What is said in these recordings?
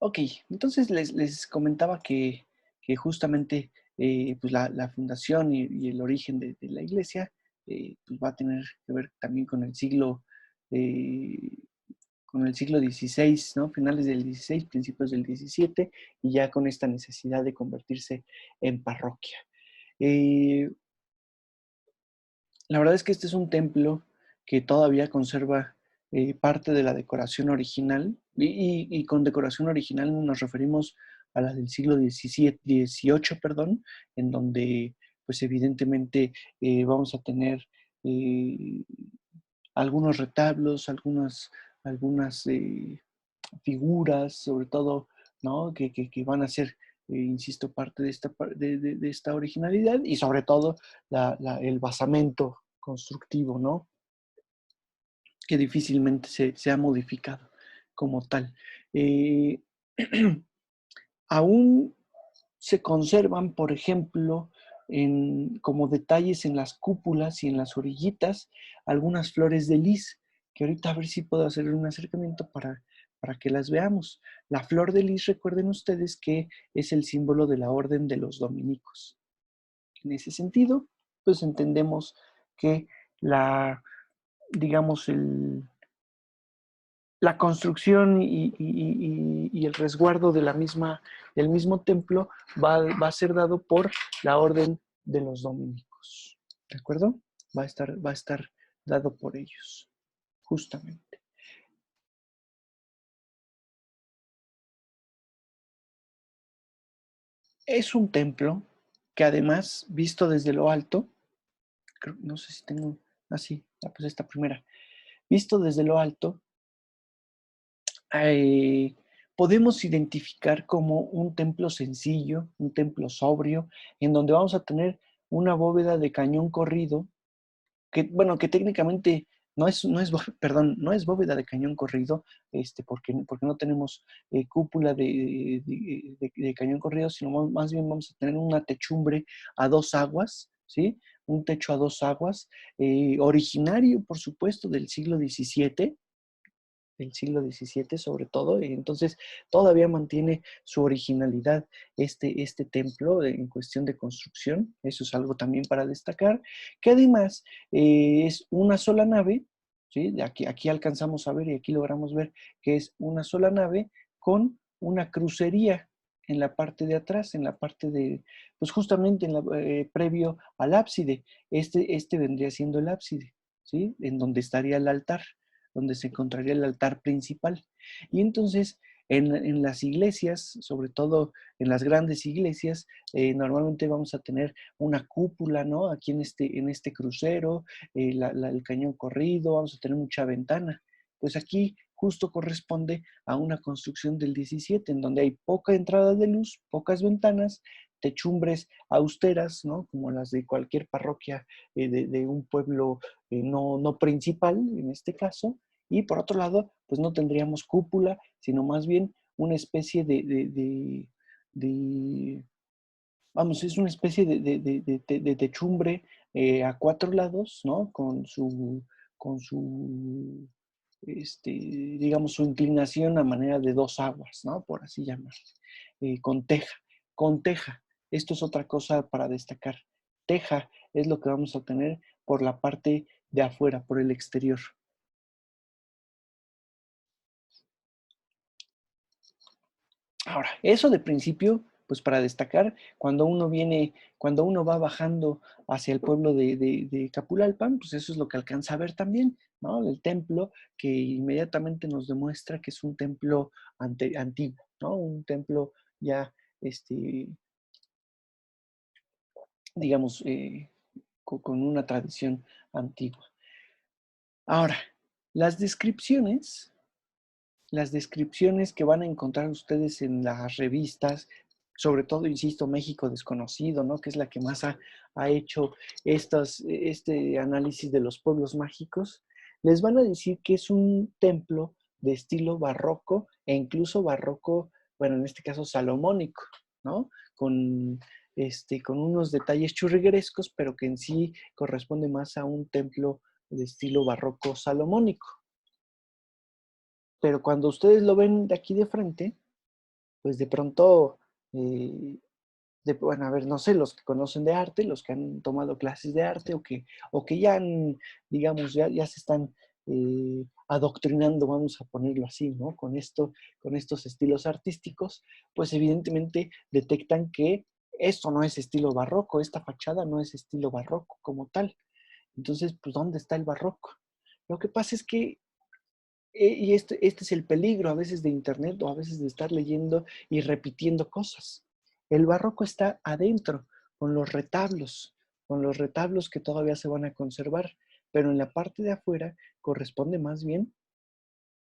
Ok, entonces les comentaba que justamente pues la fundación y el origen de la iglesia pues va a tener que ver también eh, con el siglo XVI, ¿no? Finales del XVI, principios del XVII, y ya con esta necesidad de convertirse en parroquia. Eh, la verdad es que este es un templo que todavía conserva parte de la decoración original, y con decoración original nos referimos a la del siglo XVIII, perdón, en donde pues evidentemente vamos a tener eh, algunos retablos, algunas figuras, sobre todo, ¿no? Que van a ser, insisto, parte de esta originalidad, y sobre todo el basamento constructivo, ¿no? Que difícilmente se ha modificado como tal. Eh, aún se conservan, por ejemplo, como detalles en las cúpulas y en las orillitas, algunas flores de lis, que ahorita a ver si puedo hacer un acercamiento para que las veamos. La flor de lis, recuerden ustedes que es el símbolo de la orden de los dominicos. En ese sentido, pues entendemos que digamos, la construcción y el resguardo del mismo templo va a ser dado por la orden de los dominicos. ¿De acuerdo? Va a estar dado por ellos, justamente. Es un templo que además, visto desde lo alto, no sé si tengo así, pues esta primera, visto desde lo alto, eh, podemos identificar como un templo sencillo, un templo sobrio, en donde vamos a tener una bóveda de cañón corrido, que, bueno, que técnicamente perdón, no es bóveda de cañón corrido, porque no tenemos cúpula de cañón corrido, sino más bien vamos a tener una techumbre a dos aguas, ¿sí? Un techo a dos aguas, originario, por supuesto, del siglo XVII sobre todo, y entonces todavía mantiene su originalidad este templo en cuestión de construcción. Eso es algo también para destacar, que además es una sola nave, ¿sí? Aquí alcanzamos a ver y aquí logramos ver que es una sola nave con una crucería en la parte de atrás, en la parte pues justamente previo al ábside. Este vendría siendo el ábside, ¿sí? En donde estaría el altar, donde se encontraría el altar principal. Y entonces, en las iglesias, sobre todo en las grandes iglesias, normalmente vamos a tener una cúpula, ¿no? Aquí en este crucero, el cañón corrido, vamos a tener mucha ventana. Pues aquí justo corresponde a una construcción del 17, en donde hay poca entrada de luz, pocas ventanas, techumbres austeras, ¿no? Como las de cualquier parroquia de un pueblo no principal, en este caso, y por otro lado, pues no tendríamos cúpula, sino más bien una especie de vamos, es una especie de techumbre a cuatro lados, ¿no? Con su, digamos, su inclinación a manera de dos aguas, ¿no? Por así llamarlo. Con teja. Con teja. Esto es otra cosa para destacar. Teja es lo que vamos a tener por la parte de afuera, por el exterior. Ahora, eso de principio, pues para destacar, cuando uno va bajando hacia el pueblo de Capulalpan, pues eso es lo que alcanza a ver también, ¿no? El templo que inmediatamente nos demuestra que es un templo antiguo, ¿no? Un templo ya, digamos, con una tradición antigua. Ahora, las descripciones las descripciones que van a encontrar ustedes en las revistas, sobre todo, insisto, México Desconocido, ¿no? Que es la que más ha hecho este análisis de los pueblos mágicos, les van a decir que es un templo de estilo barroco e incluso barroco, bueno, en este caso salomónico, ¿no? Con unos detalles churriguerescos, pero que en sí corresponde más a un templo de estilo barroco salomónico. Pero cuando ustedes lo ven de aquí de frente, pues de pronto, bueno, a ver, no sé, los que conocen de arte, los que han tomado clases de arte o que ya han, digamos, ya se están adoctrinando, vamos a ponerlo así, ¿no? Con estos estilos artísticos, pues evidentemente detectan que esto no es estilo barroco, esta fachada no es estilo barroco como tal. Entonces, pues, ¿dónde está el barroco? Lo que pasa es que y este es el peligro a veces de Internet o a veces de estar leyendo y repitiendo cosas. El barroco está adentro, con los retablos que todavía se van a conservar, pero en la parte de afuera corresponde más bien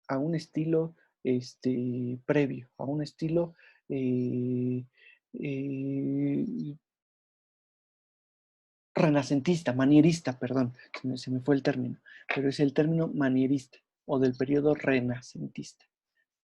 a un estilo previo, a un estilo eh, eh, renacentista, manierista, perdón, se me fue el término, pero es el término manierista o del periodo renacentista.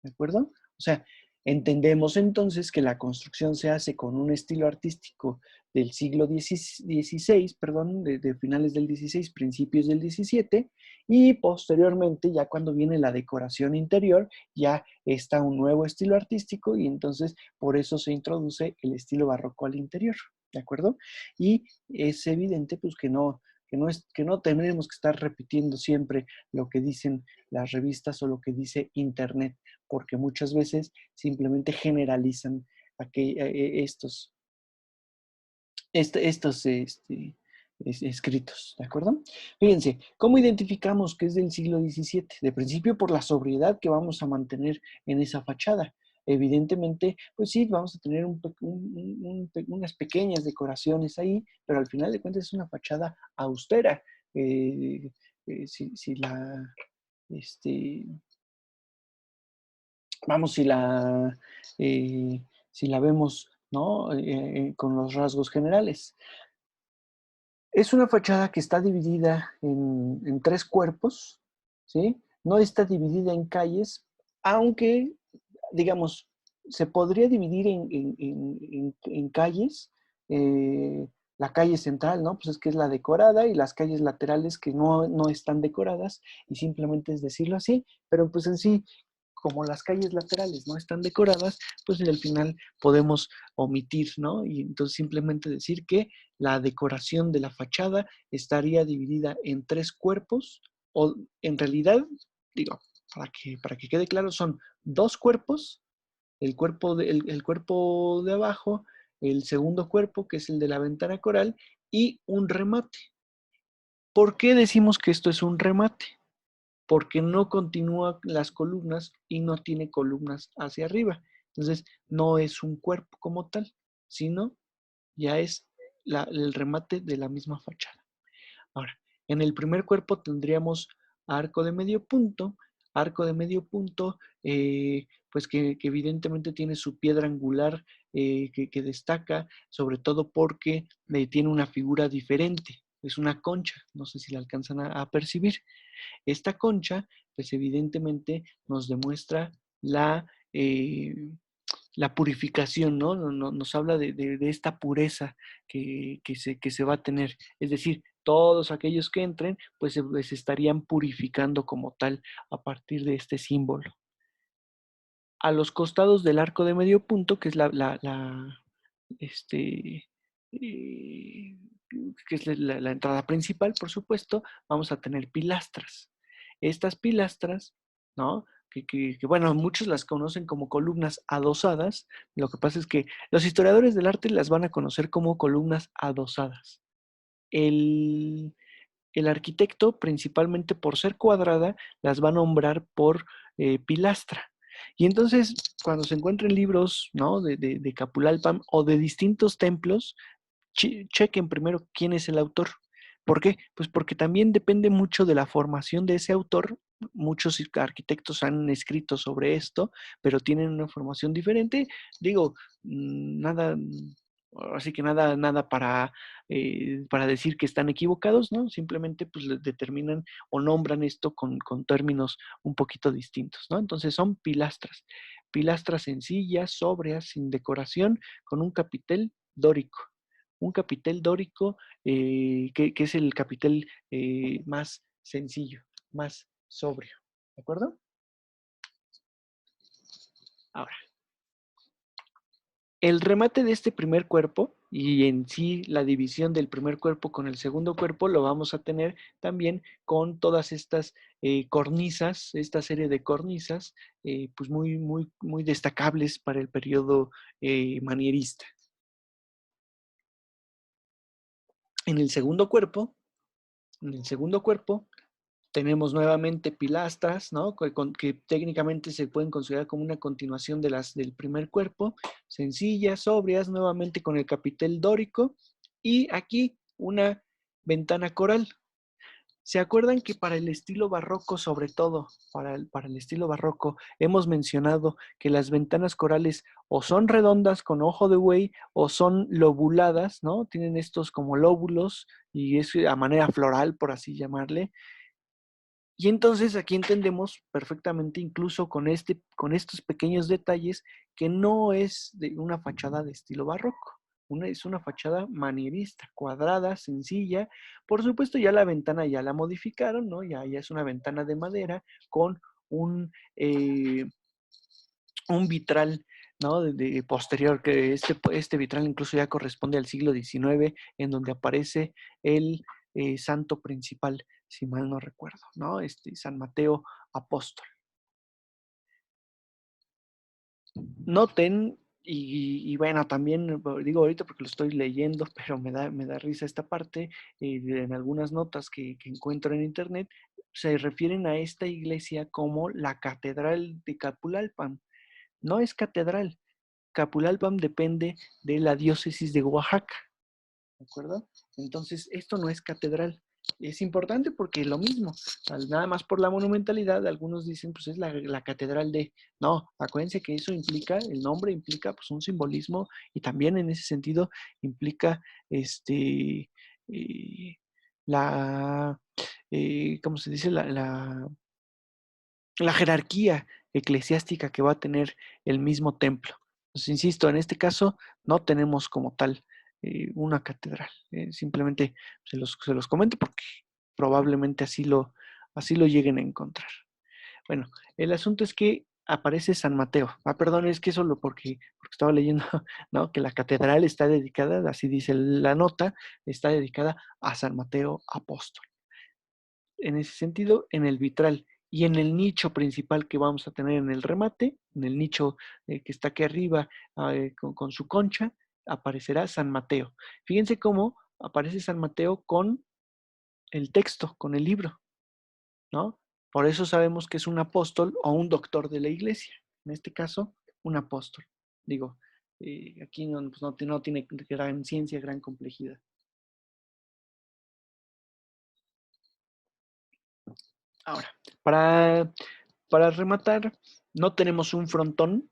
¿De acuerdo? O sea, entendemos entonces que la construcción se hace con un estilo artístico del siglo XVI, perdón, de finales del XVI, principios del XVII, y posteriormente, ya cuando viene la decoración interior, ya está un nuevo estilo artístico y entonces por eso se introduce el estilo barroco al interior, ¿de acuerdo? Y es evidente pues que no tenemos que estar repitiendo siempre lo que dicen las revistas o lo que dice Internet, porque muchas veces simplemente generalizan estos, escritos, ¿de acuerdo? Fíjense, ¿cómo identificamos que es del siglo XVII? De principio, por la sobriedad que vamos a mantener en esa fachada. Evidentemente, pues sí, vamos a tener unas pequeñas decoraciones ahí, pero al final de cuentas es una fachada austera. Eh, si la, este, vamos, si la vemos, ¿no? Con los rasgos generales. Es una fachada que está dividida en tres cuerpos, ¿sí? No está dividida en calles, aunque, digamos, se podría dividir en calles. eh, la calle central, ¿no? Pues es que es la decorada y las calles laterales que no están decoradas y simplemente es decirlo así, pero pues en sí, como las calles laterales no están decoradas, pues al final podemos omitir, ¿no? Y entonces simplemente decir que la decoración de la fachada estaría dividida en tres cuerpos, o en realidad, digo, para que quede claro, son dos cuerpos, el cuerpo de abajo, el segundo cuerpo, que es el de la ventana coral, y un remate. ¿Por qué decimos que esto es un remate? Porque no continúa las columnas y no tiene columnas hacia arriba. Entonces, no es un cuerpo como tal, sino ya es el remate de la misma fachada. Ahora, en el primer cuerpo tendríamos arco de medio punto, pues que evidentemente tiene su piedra angular que destaca, sobre todo porque tiene una figura diferente, es una concha, no sé si la alcanzan a percibir. Esta concha, pues evidentemente nos demuestra la purificación, ¿no? Nos habla de esta pureza que se va a tener. Es decir, todos aquellos que entren, pues se estarían purificando como tal a partir de este símbolo. A los costados del arco de medio punto, que es este, eh, que es la entrada principal, por supuesto, vamos a tener pilastras. Estas pilastras, ¿no? Bueno, muchos las conocen como columnas adosadas. Lo que pasa es que los historiadores del arte las van a conocer como columnas adosadas. El, el arquitecto, principalmente por ser cuadrada, las va a nombrar por pilastra. Y entonces, cuando se encuentren libros, ¿no? de Capulalpan o de distintos templos, chequen primero quién es el autor. ¿Por qué? Pues porque también depende mucho de la formación de ese autor. Muchos arquitectos han escrito sobre esto, pero tienen una formación diferente. Digo, nada, así que nada para decir que están equivocados, ¿no? Simplemente pues determinan o nombran esto con términos un poquito distintos, ¿no? Entonces son pilastras sencillas, sobrias, sin decoración, con un capitel dórico. Un capitel dórico que es el capitel más sencillo, más sobrio. ¿De acuerdo? Ahora, El remate de este primer cuerpo y en sí la división del primer cuerpo con el segundo cuerpo lo vamos a tener también con todas estas cornisas, esta serie de cornisas, pues muy destacables para el periodo manierista. En el segundo cuerpo, tenemos nuevamente pilastras, ¿no? Que técnicamente se pueden considerar como una continuación de las del primer cuerpo, sencillas, sobrias, nuevamente con el capitel dórico, y aquí una ventana coral. ¿Se acuerdan que para el estilo barroco, sobre todo para el estilo barroco, hemos mencionado que las ventanas corales o son redondas con ojo de buey o son lobuladas, ¿no? Tienen estos como lóbulos y es a manera floral, por así llamarle. Y entonces aquí entendemos perfectamente, incluso con estos pequeños detalles, que no es de una fachada de estilo barroco. Es una fachada manierista, cuadrada, sencilla. Por supuesto, ya la ventana ya la modificaron, ¿no? Ya es una ventana de madera con un, eh, un vitral, ¿no? Posterior, que este vitral incluso ya corresponde al siglo XIX, en donde aparece el santo principal, si mal no recuerdo, ¿no? San Mateo Apóstol. Noten, y bueno, también digo ahorita porque lo estoy leyendo, pero me da risa esta parte, en algunas notas que encuentro en internet, se refieren a esta iglesia como la Catedral de Capulalpan. No es catedral. Capulalpan depende de la diócesis de Oaxaca, ¿de acuerdo? Entonces, esto no es catedral. Es importante porque lo mismo, nada más por la monumentalidad, algunos dicen, pues es la catedral de... No, acuérdense que eso implica, el nombre implica pues un simbolismo y también en ese sentido implica eh, la, ¿cómo se dice? La jerarquía eclesiástica que va a tener el mismo templo. Entonces, insisto, en este caso no tenemos como tal una catedral. Simplemente se los comento porque probablemente así lo lleguen a encontrar. Bueno, el asunto es que aparece San Mateo. Perdón, es que solo porque estaba leyendo, ¿no? Que la catedral está dedicada, así dice la nota, está dedicada a San Mateo Apóstol. En ese sentido, en el vitral y en el nicho principal que vamos a tener en el remate, en el nicho que está aquí arriba con su concha, aparecerá San Mateo. Fíjense cómo aparece San Mateo con el texto, con el libro, ¿no? Por eso sabemos que es un apóstol o un doctor de la iglesia. En este caso, un apóstol. Digo, aquí pues no tiene gran ciencia, gran complejidad. Ahora, para rematar, no tenemos un frontón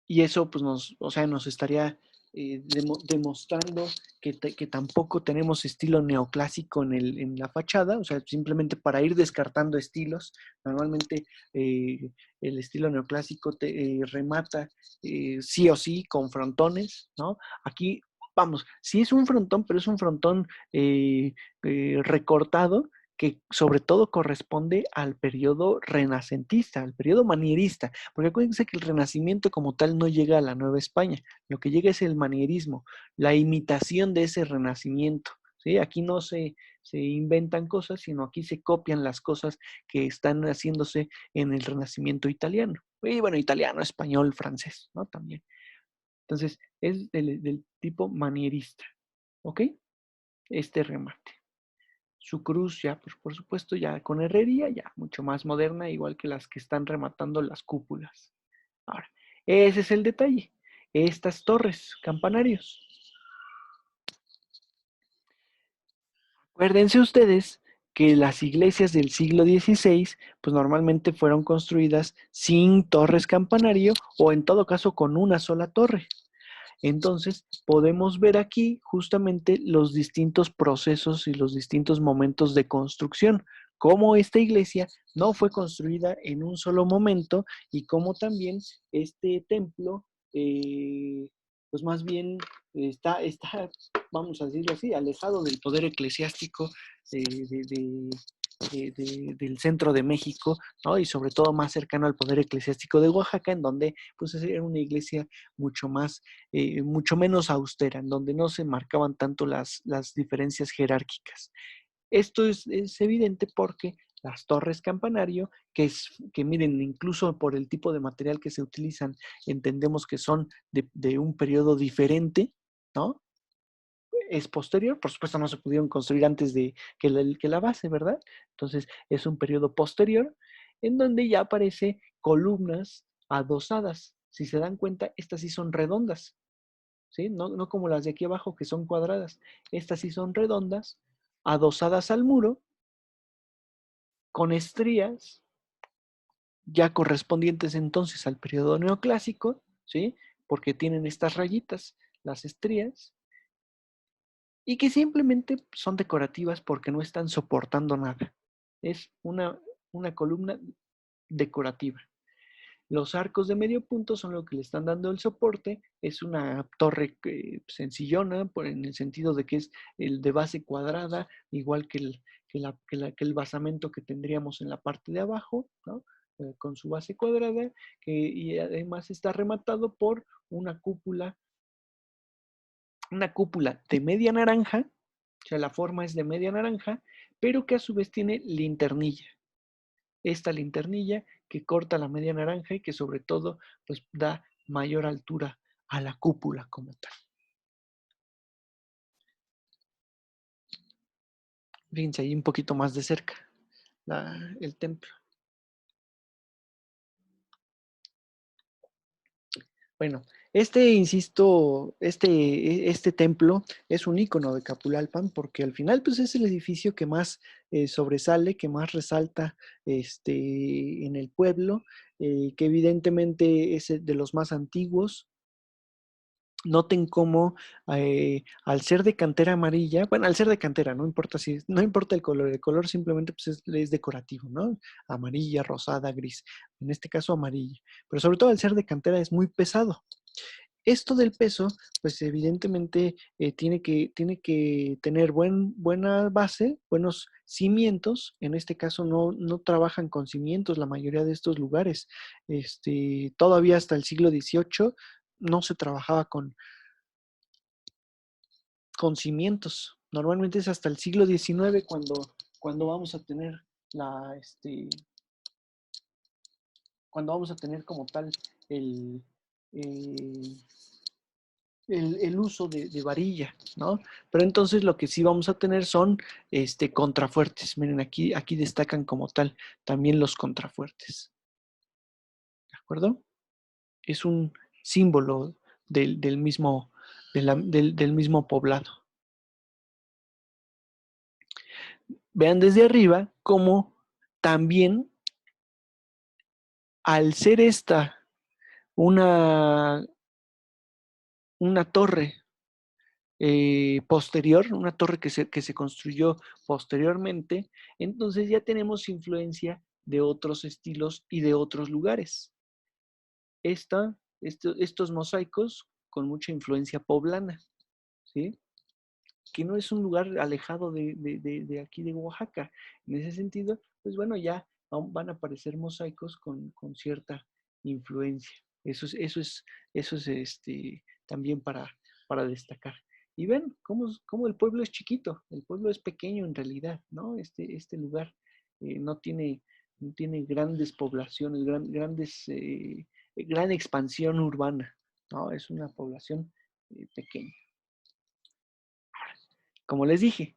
y eso pues nos estaría demostrando que tampoco tenemos estilo neoclásico en la fachada, o sea, simplemente para ir descartando estilos. Normalmente el estilo neoclásico remata sí o sí con frontones, ¿no? Aquí, vamos, sí es un frontón, pero es un frontón recortado, que sobre todo corresponde al periodo renacentista, al periodo manierista, porque acuérdense que el Renacimiento como tal no llega a la Nueva España, lo que llega es el manierismo, la imitación de ese Renacimiento. ¿Sí? Aquí no se inventan cosas, sino aquí se copian las cosas que están haciéndose en el Renacimiento italiano. Y bueno, italiano, español, francés, ¿no? También. Entonces, es del tipo manierista, ¿ok? Este remate. Su cruz ya, pues, por supuesto, ya con herrería, ya mucho más moderna, igual que las que están rematando las cúpulas. Ahora, ese es el detalle. Estas torres, campanarios. Acuérdense ustedes que las iglesias del siglo XVI, pues normalmente fueron construidas sin torres campanario o en todo caso con una sola torre. Entonces, podemos ver aquí justamente los distintos procesos y los distintos momentos de construcción, cómo esta iglesia no fue construida en un solo momento y cómo también este templo, pues más bien está, vamos a decirlo así, alejado del poder eclesiástico de del centro de México, ¿no? Y sobre todo más cercano al poder eclesiástico de Oaxaca, en donde pues era una iglesia mucho menos austera, en donde no se marcaban tanto las diferencias jerárquicas. Esto es evidente porque las torres campanario, que miren, incluso por el tipo de material que se utilizan, entendemos que son de un periodo diferente, ¿no? Es posterior, por supuesto no se pudieron construir antes de que la base, ¿verdad? Entonces es un periodo posterior en donde ya aparece columnas adosadas. Si se dan cuenta, estas sí son redondas, ¿sí? No como las de aquí abajo que son cuadradas. Estas sí son redondas, adosadas al muro, con estrías, ya correspondientes entonces al periodo neoclásico, ¿sí? Porque tienen estas rayitas, las estrías, y que simplemente son decorativas porque no están soportando nada. Es una columna decorativa. Los arcos de medio punto son lo que le están dando el soporte. Es una torre sencillona, en el sentido de que es el de base cuadrada, igual que el basamento que tendríamos en la parte de abajo, ¿no? Con su base cuadrada, y además está rematado por una cúpula de media naranja, o sea, la forma es de media naranja, pero que a su vez tiene linternilla. Esta linternilla que corta la media naranja y que sobre todo pues da mayor altura a la cúpula como tal. Fíjense ahí un poquito más de cerca el templo. Bueno, insisto, este templo es un icono de Capulalpan porque al final pues es el edificio que más sobresale, que más resalta en el pueblo, que evidentemente es de los más antiguos. Noten cómo al ser de cantera amarilla, bueno, al ser de cantera, no importa el color simplemente pues es decorativo, ¿no? Amarilla, rosada, gris, en este caso amarilla, pero sobre todo al ser de cantera es muy pesado. Esto del peso, pues evidentemente tiene que tener buena base, buenos cimientos. En este caso no trabajan con cimientos la mayoría de estos lugares. Todavía hasta el siglo XVIII no se trabajaba con cimientos. Normalmente es hasta el siglo XIX cuando vamos a tener la, este, cuando vamos a tener como tal el, eh, el uso de varilla, ¿no? Pero entonces lo que sí vamos a tener son contrafuertes. Miren, aquí destacan como tal también los contrafuertes. ¿De acuerdo? Es un símbolo del mismo, del mismo poblado. Vean desde arriba cómo también, al ser esta una, una torre posterior, una torre que se construyó posteriormente, entonces ya tenemos influencia de otros estilos y de otros lugares. Estos mosaicos con mucha influencia poblana, ¿sí? Que no es un lugar alejado de aquí de Oaxaca. En ese sentido, pues bueno, ya van a aparecer mosaicos con cierta influencia. Eso es también para destacar. Y ven cómo el pueblo es chiquito, el pueblo es pequeño en realidad, ¿no? Este lugar no tiene grandes poblaciones, gran expansión urbana, ¿no? Es una población pequeña. Como les dije,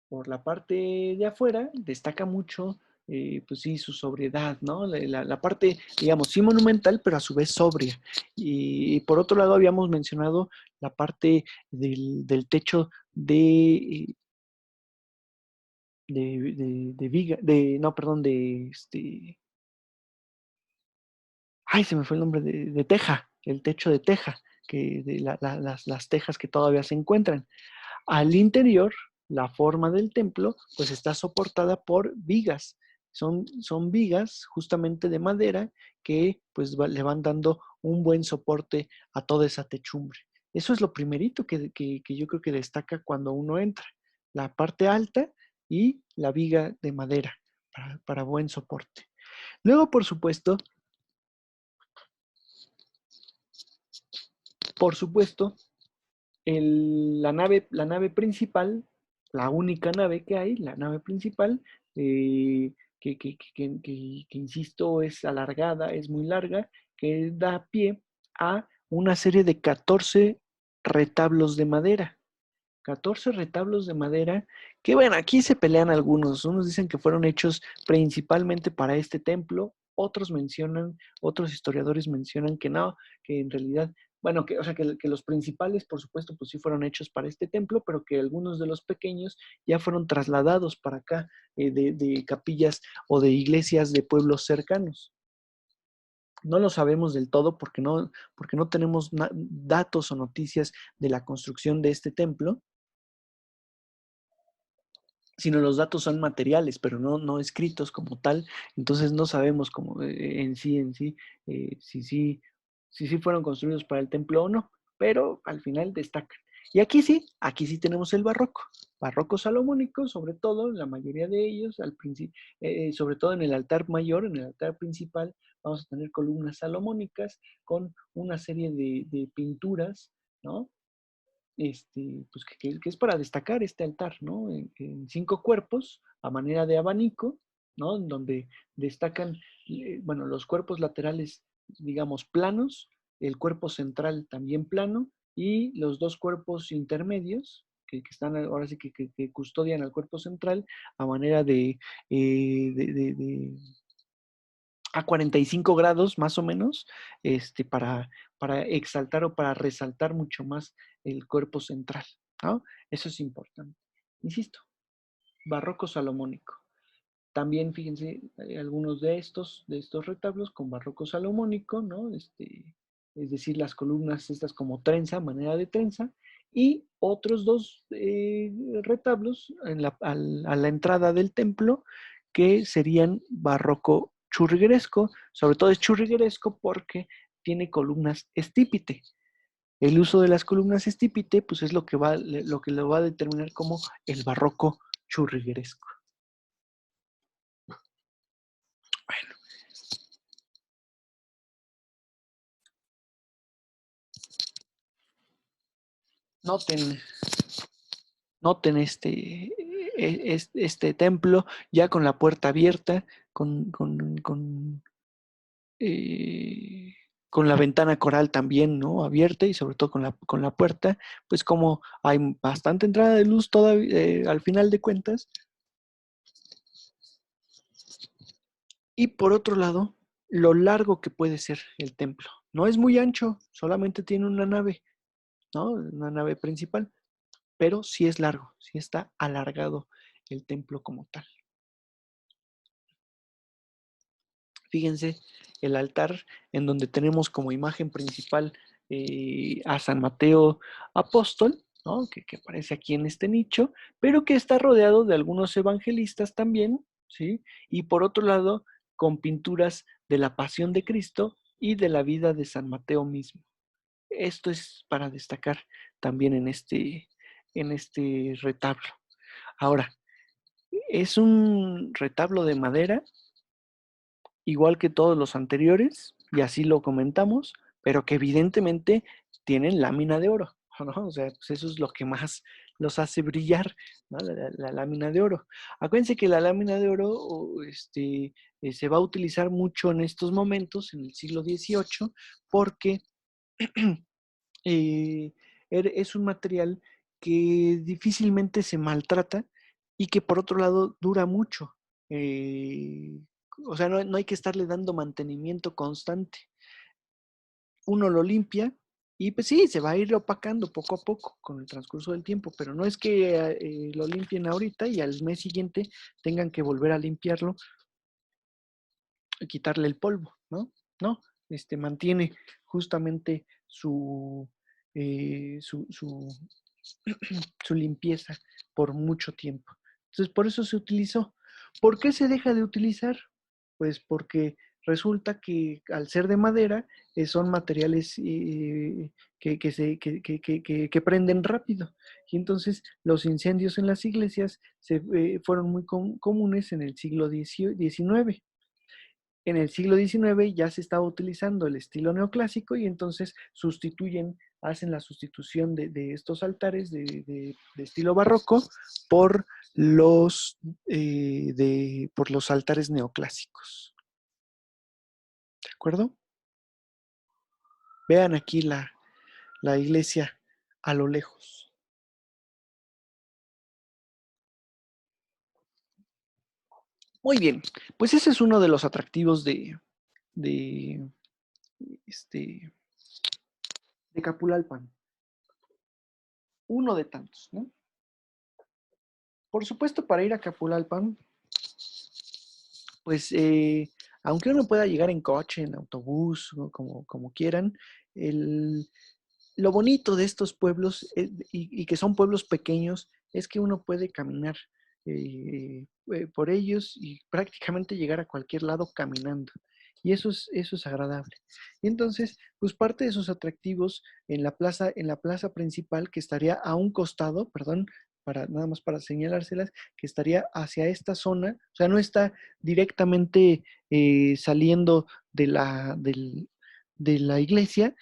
por la parte de afuera destaca mucho, pues sí, su sobriedad, ¿no? La parte, digamos, sí monumental, pero a su vez sobria. Y por otro lado habíamos mencionado la parte del techo de viga, no, perdón, ay, se me fue el nombre de teja, el techo de teja, las tejas que todavía se encuentran. Al interior, la forma del templo, pues está soportada por vigas. Son vigas justamente de madera que pues le van dando un buen soporte a toda esa techumbre. Eso es lo primerito que yo creo que destaca cuando uno entra. La parte alta, y la viga de madera para buen soporte. Luego, por supuesto, la nave principal, la única nave que hay, la nave principal, que insisto es alargada, es muy larga, que da pie a una serie de 14 retablos de madera. 14 retablos de madera, que bueno, aquí se pelean algunos. Unos dicen que fueron hechos principalmente para este templo, otros historiadores mencionan que no, que en realidad, bueno, o sea, que los principales, por supuesto, pues sí fueron hechos para este templo, pero que algunos de los pequeños ya fueron trasladados para acá, de capillas o de iglesias de pueblos cercanos. No lo sabemos del todo porque no tenemos datos o noticias de la construcción de este templo, sino los datos son materiales, pero no escritos como tal. Entonces no sabemos cómo, si sí fueron construidos para el templo o no, pero al final destacan. Y aquí sí tenemos el barroco salomónico, sobre todo, la mayoría de ellos, al principio, sobre todo en el altar mayor, en el altar principal, vamos a tener columnas salomónicas con una serie de pinturas, ¿no? Pues que es para destacar este altar, ¿no? En 5 cuerpos, a manera de abanico, ¿no? En donde destacan, bueno, los cuerpos laterales, digamos, planos, el cuerpo central también plano, y los 2 cuerpos intermedios, que están ahora sí que custodian al cuerpo central, a manera de a 45 grados más o menos, para exaltar o para resaltar mucho más el cuerpo central, ¿no? Eso es importante. Insisto, barroco salomónico. También fíjense, algunos de estos retablos con barroco salomónico, ¿no? Es decir, las columnas estas como trenza, manera de trenza, y otros 2 retablos a la entrada del templo que serían barroco churrigueresco. Sobre todo es churrigueresco porque tiene columnas estípite. El uso de las columnas estípite, pues es lo que lo va a determinar como el barroco churrigueresco. Bueno, noten, noten este templo ya con la puerta abierta, eh, con la ventana coral también, ¿no? Abierta, y sobre todo con la puerta, pues como hay bastante entrada de luz todavía, al final de cuentas. Y por otro lado, lo largo que puede ser el templo. No es muy ancho, solamente tiene una nave, ¿no? Una nave principal, pero sí es largo, sí está alargado el templo como tal. Fíjense, el altar en donde tenemos como imagen principal a San Mateo Apóstol, ¿no? Que aparece aquí en este nicho, pero que está rodeado de algunos evangelistas también, ¿sí? Y por otro lado, con pinturas de la Pasión de Cristo y de la vida de San Mateo mismo. Esto es para destacar también en este retablo. Ahora, es un retablo de madera igual que todos los anteriores, y así lo comentamos, pero que evidentemente tienen lámina de oro, ¿no? O sea, pues eso es lo que más los hace brillar, ¿no? La lámina de oro. Acuérdense que la lámina de oro se va a utilizar mucho en estos momentos, en el siglo XVIII, porque eh, es un material que difícilmente se maltrata y que por otro lado dura mucho. Eh, o sea, no hay que estarle dando mantenimiento constante. Uno lo limpia y pues sí, se va a ir opacando poco a poco con el transcurso del tiempo, pero no es que lo limpien ahorita y al mes siguiente tengan que volver a limpiarlo y quitarle el polvo, ¿no? No, mantiene justamente eh, su, su, su limpieza por mucho tiempo. Entonces, por eso se utilizó. ¿Por qué se deja de utilizar? Pues porque resulta que al ser de madera, son materiales que prenden rápido. Y entonces los incendios en las iglesias fueron muy comunes en el siglo XIX. En el siglo XIX ya se estaba utilizando el estilo neoclásico y entonces hacen la sustitución de estos altares de estilo barroco por por los altares neoclásicos. ¿De acuerdo? Vean aquí la iglesia a lo lejos. Muy bien, pues ese es uno de los atractivos de, este, de Capulalpan. Uno de tantos, ¿no? Por supuesto, para ir a Capulalpan, pues aunque uno pueda llegar en coche, en autobús, ¿no? como quieran, lo bonito de estos pueblos, y que son pueblos pequeños, es que uno puede caminar por ellos y prácticamente llegar a cualquier lado caminando. Y eso es agradable. Y entonces, pues parte de sus atractivos en la plaza principal, que estaría a un costado, perdón, nada más para señalárselas, que estaría hacia esta zona, o sea, no está directamente saliendo de la iglesia.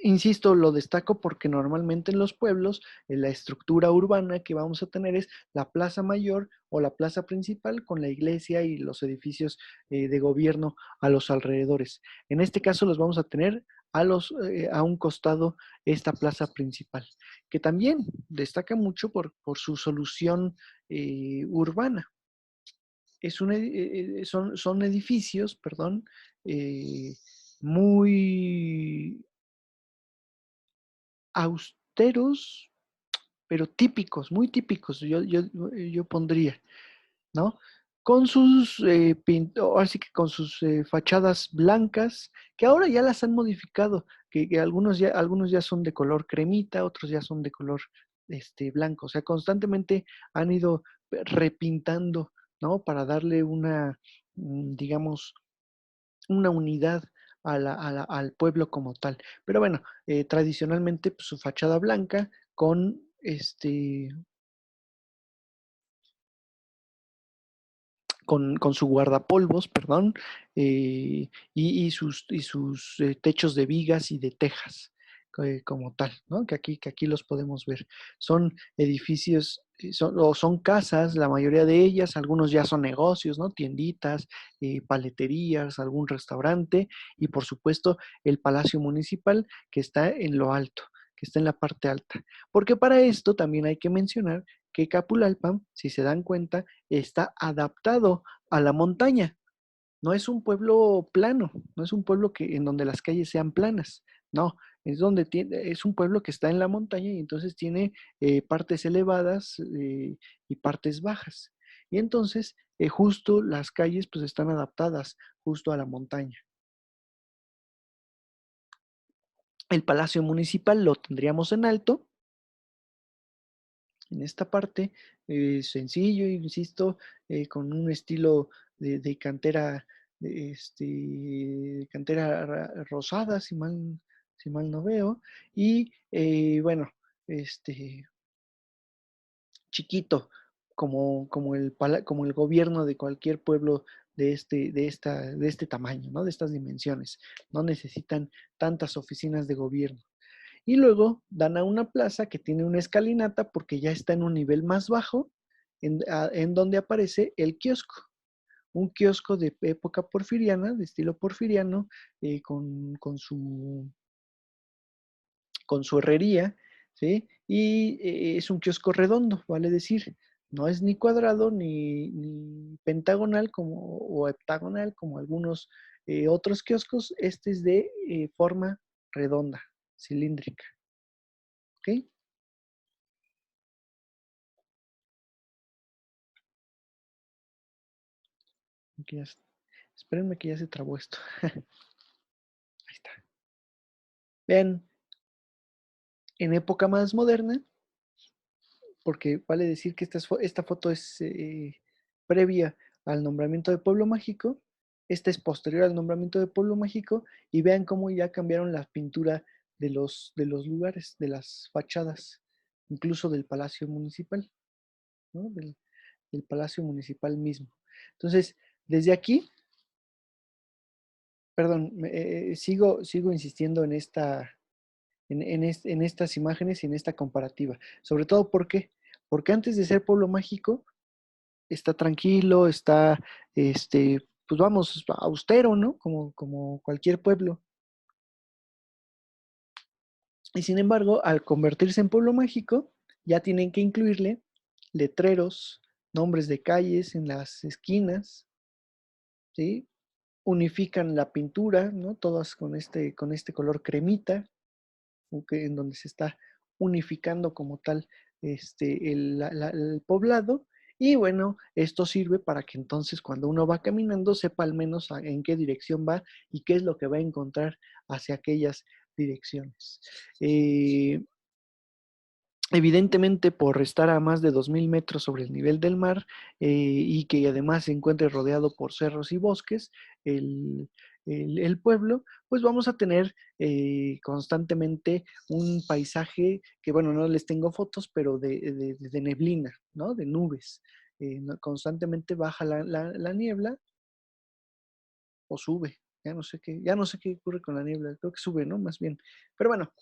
Insisto, lo destaco porque normalmente en los pueblos la estructura urbana que vamos a tener es la plaza mayor o la plaza principal con la iglesia y los edificios de gobierno a los alrededores. En este caso los vamos a tener a un costado esta plaza principal, que también destaca mucho por su solución urbana. Son edificios, perdón, eh, muy austeros, pero típicos, muy típicos, yo pondría, ¿no? Con sus, así que con sus fachadas blancas, que ahora ya las han modificado, que algunos ya son de color cremita, otros ya son de color blanco, o sea, constantemente han ido repintando, ¿no? Para darle digamos, una unidad al pueblo como tal. Pero bueno, tradicionalmente pues, su fachada blanca con su guardapolvos, perdón, y sus techos de vigas y de tejas, como tal, ¿no? Que aquí los podemos ver. Son edificios, o son casas, la mayoría de ellas, algunos ya son negocios, ¿no? Tienditas, paleterías, algún restaurante, y por supuesto el Palacio Municipal, que está en lo alto, que está en la parte alta. Porque para esto también hay que mencionar que Capulalpan, si se dan cuenta, está adaptado a la montaña. No es un pueblo plano, no es un pueblo en donde las calles sean planas, no, es un pueblo que está en la montaña y entonces tiene partes elevadas y partes bajas. Y entonces justo las calles pues están adaptadas justo a la montaña. El Palacio Municipal lo tendríamos en alto, en esta parte, sencillo, insisto, con un estilo de cantera, rosada, si mal no veo, y bueno, este, chiquito, como el gobierno de cualquier pueblo de este tamaño, ¿no? De estas dimensiones. No necesitan tantas oficinas de gobierno. Y luego dan a una plaza que tiene una escalinata porque ya está en un nivel más bajo, en donde aparece el kiosco. Un kiosco de época porfiriana, de estilo porfiriano, con su herrería, ¿sí? Y es un kiosco redondo, vale decir. No es ni cuadrado ni pentagonal o heptagonal como algunos otros kioscos. Este es de forma redonda, cilíndrica. ¿Ok? Que ya, espérenme que ya se trabó esto. Ahí está. Vean, en época más moderna, porque vale decir que esta foto es previa al nombramiento de Pueblo Mágico, esta es posterior al nombramiento de Pueblo Mágico, y vean cómo ya cambiaron la pintura de los lugares, de las fachadas, incluso del Palacio Municipal, ¿no? Del Palacio Municipal mismo. Entonces, desde aquí, perdón, sigo insistiendo en en estas imágenes y en esta comparativa. Sobre todo, ¿por qué? Porque antes de ser pueblo mágico, está tranquilo, está, pues vamos, austero, ¿no? Como cualquier pueblo. Y sin embargo, al convertirse en pueblo mágico, ya tienen que incluirle letreros, nombres de calles en las esquinas, ¿sí? Unifican la pintura, ¿no? Todas con este color cremita, en donde se está unificando como tal el poblado. Y bueno, esto sirve para que entonces cuando uno va caminando sepa al menos en qué dirección va y qué es lo que va a encontrar hacia aquellas direcciones. Evidentemente, por estar a más de 2000 metros sobre el nivel del mar y que además se encuentre rodeado por cerros y bosques, el, el pueblo, pues vamos a tener constantemente un paisaje que, bueno, no les tengo fotos, pero de neblina, ¿no? De nubes. Constantemente baja la niebla o sube. Ya no sé qué ocurre con la niebla, creo que sube, ¿no? Más bien. Pero bueno,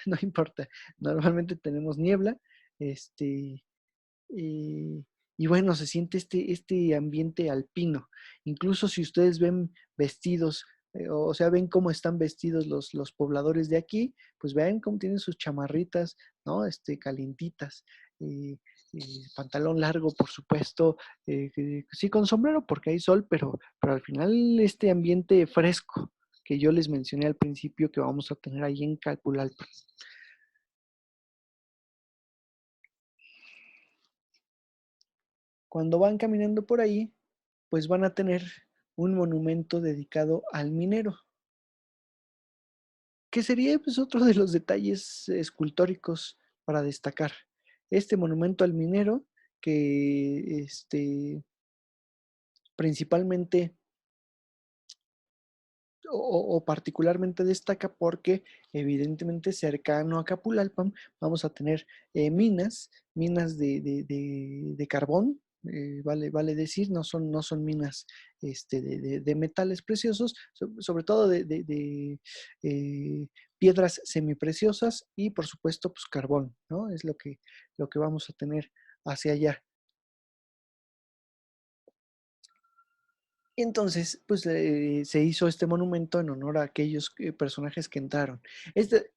no importa. Normalmente tenemos niebla, este, y, y bueno, se siente este ambiente alpino. Incluso si ustedes ven vestidos, o sea, ven cómo están vestidos los pobladores de aquí, pues vean cómo tienen sus chamarritas, ¿no? Calientitas. eh, Pantalón largo, por supuesto, sí con sombrero porque hay sol, pero al final este ambiente fresco que yo les mencioné al principio que vamos a tener ahí en Calpulalpa. Cuando van caminando por ahí, pues van a tener un monumento dedicado al minero, que sería pues otro de los detalles escultóricos para destacar. Este monumento al minero que principalmente o particularmente destaca porque evidentemente cercano a Capulalpan vamos a tener minas de carbón, vale decir, no son minas de metales preciosos, sobre todo piedras semipreciosas y por supuesto pues carbón, ¿no? Es lo que vamos a tener hacia allá. Y entonces, pues se hizo este monumento en honor a aquellos personajes que entraron. Este,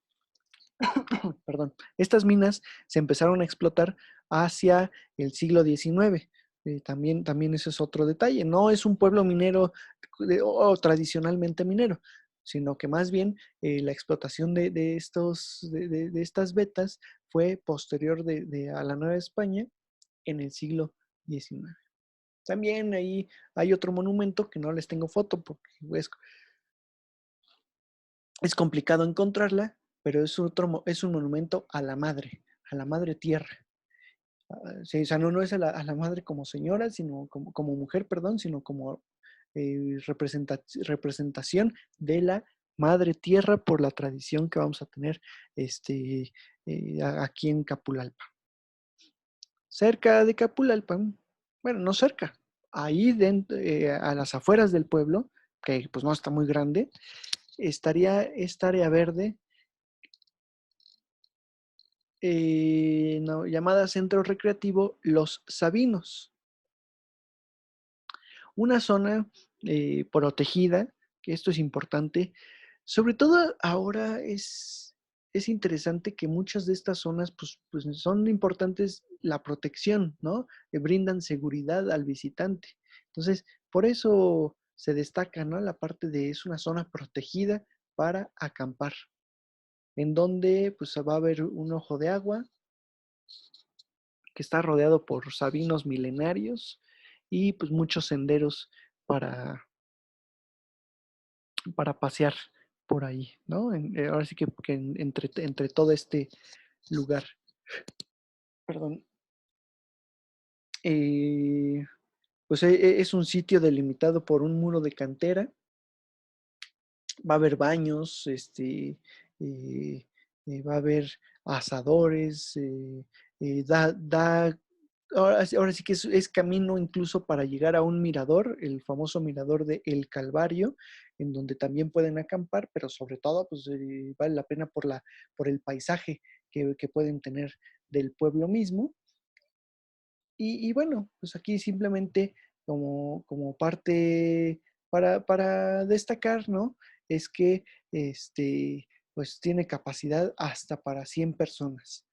perdón, estas minas se empezaron a explotar hacia el siglo XIX. También eso es otro detalle. No es un pueblo minero o tradicionalmente minero, sino que más bien la explotación de estas vetas fue posterior a la Nueva España en el siglo XIX. También ahí hay otro monumento que no les tengo foto porque es complicado encontrarla, pero es un monumento a la madre tierra. Sí, o sea, no es a la madre como señora, sino como mujer, perdón, sino como representación de la madre tierra por la tradición que vamos a tener aquí en Capulalpa. Cerca de Capulalpa, bueno, no cerca, ahí dentro, a las afueras del pueblo, que pues no está muy grande, estaría esta área verde no, llamada Centro Recreativo Los Sabinos, una zona protegida, que esto es importante, sobre todo ahora es interesante que muchas de estas zonas pues son importantes la protección, ¿no? Brindan seguridad al visitante. Entonces, por eso se destaca, ¿no? La parte de es una zona protegida para acampar, en donde pues va a haber un ojo de agua, que está rodeado por sabinos milenarios y pues muchos senderos para, para pasear por ahí, ¿no? Ahora sí que entre todo este lugar. Perdón. Eh, pues es un sitio delimitado por un muro de cantera. Va a haber baños, va a haber asadores, da ahora sí que es camino incluso para llegar a un mirador, el famoso mirador de El Calvario, en donde también pueden acampar, pero sobre todo, pues, vale la pena por el paisaje que pueden tener del pueblo mismo. Y bueno, pues aquí simplemente como parte para destacar, ¿no? Es que, pues tiene capacidad hasta para 100 personas.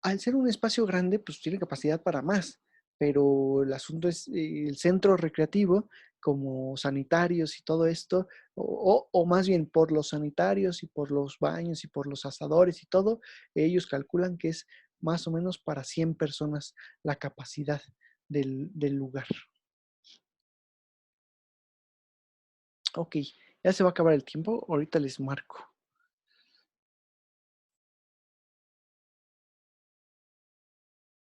Al ser un espacio grande, pues tiene capacidad para más, pero el asunto es, el centro recreativo, como sanitarios y todo esto, o más bien por los sanitarios y por los baños y por los asadores y todo, ellos calculan que es más o menos para 100 personas la capacidad del lugar. Ok, ya se va a acabar el tiempo, ahorita les marco.